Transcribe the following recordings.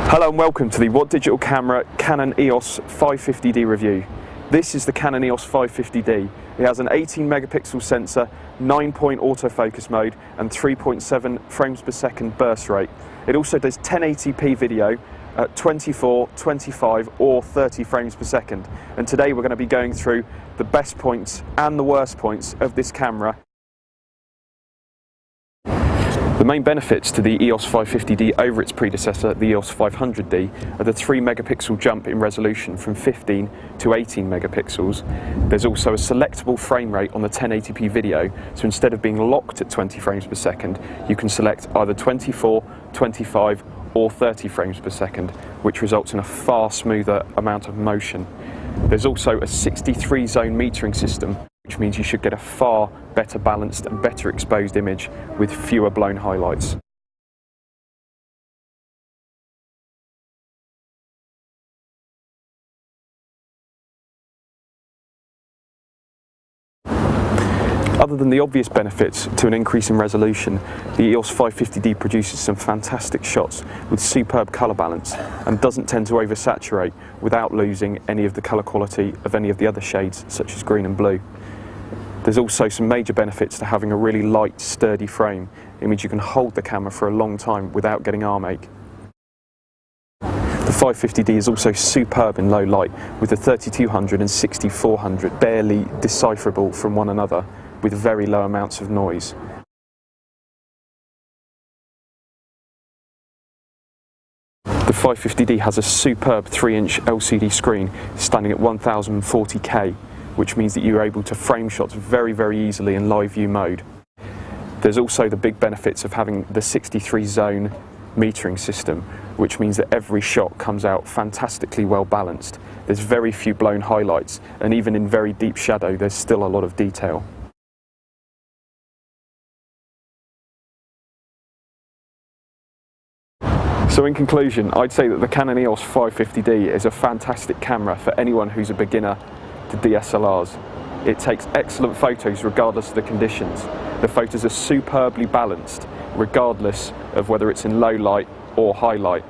Hello and welcome to the What Digital Camera Canon EOS 550D review. This is the Canon EOS 550D. It has an 18 megapixel sensor, 9-point autofocus mode and 3.7 frames per second burst rate. It also does 1080p video at 24, 25 or 30 frames per second. And today we're going to be going through the best points and the worst points of this camera. The main benefits to the EOS 550D over its predecessor, the EOS 500D, are the 3 megapixel jump in resolution from 15 to 18 megapixels. There's also a selectable frame rate on the 1080p video, so instead of being locked at 20 frames per second, you can select either 24, 25 or 30 frames per second, which results in a far smoother amount of motion. There's also a 63 zone metering system, which means you should get a far better balanced and better exposed image with fewer blown highlights. Other than the obvious benefits to an increase in resolution, the EOS 550D produces some fantastic shots with superb colour balance and doesn't tend to oversaturate without losing any of the colour quality of any of the other shades such as green and blue. There's also some major benefits to having a really light, sturdy frame. It means you can hold the camera for a long time without getting arm ache. The 550D is also superb in low light, with the 3200 and 6400 barely decipherable from one another, with very low amounts of noise. The 550D has a superb 3-inch LCD screen standing at 1040p, which means that you're able to frame shots very, very easily in live view mode. There's also the big benefits of having the 63 zone metering system, which means that every shot comes out fantastically well balanced. There's very few blown highlights, and even in very deep shadow there's still a lot of detail. So in conclusion, I'd say that the Canon EOS 550D is a fantastic camera for anyone who's a beginner to DSLRs. It takes excellent photos regardless of the conditions. The photos are superbly balanced regardless of whether it's in low light or high light.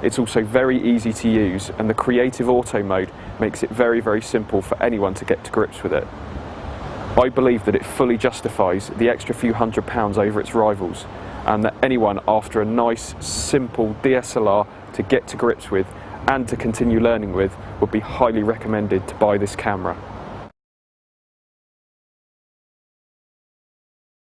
It's also very easy to use, and the creative auto mode makes it very, very simple for anyone to get to grips with it. I believe that it fully justifies the extra few £100 over its rivals, and that anyone after a nice, simple DSLR to get to grips with and to continue learning with would be highly recommended to buy this camera.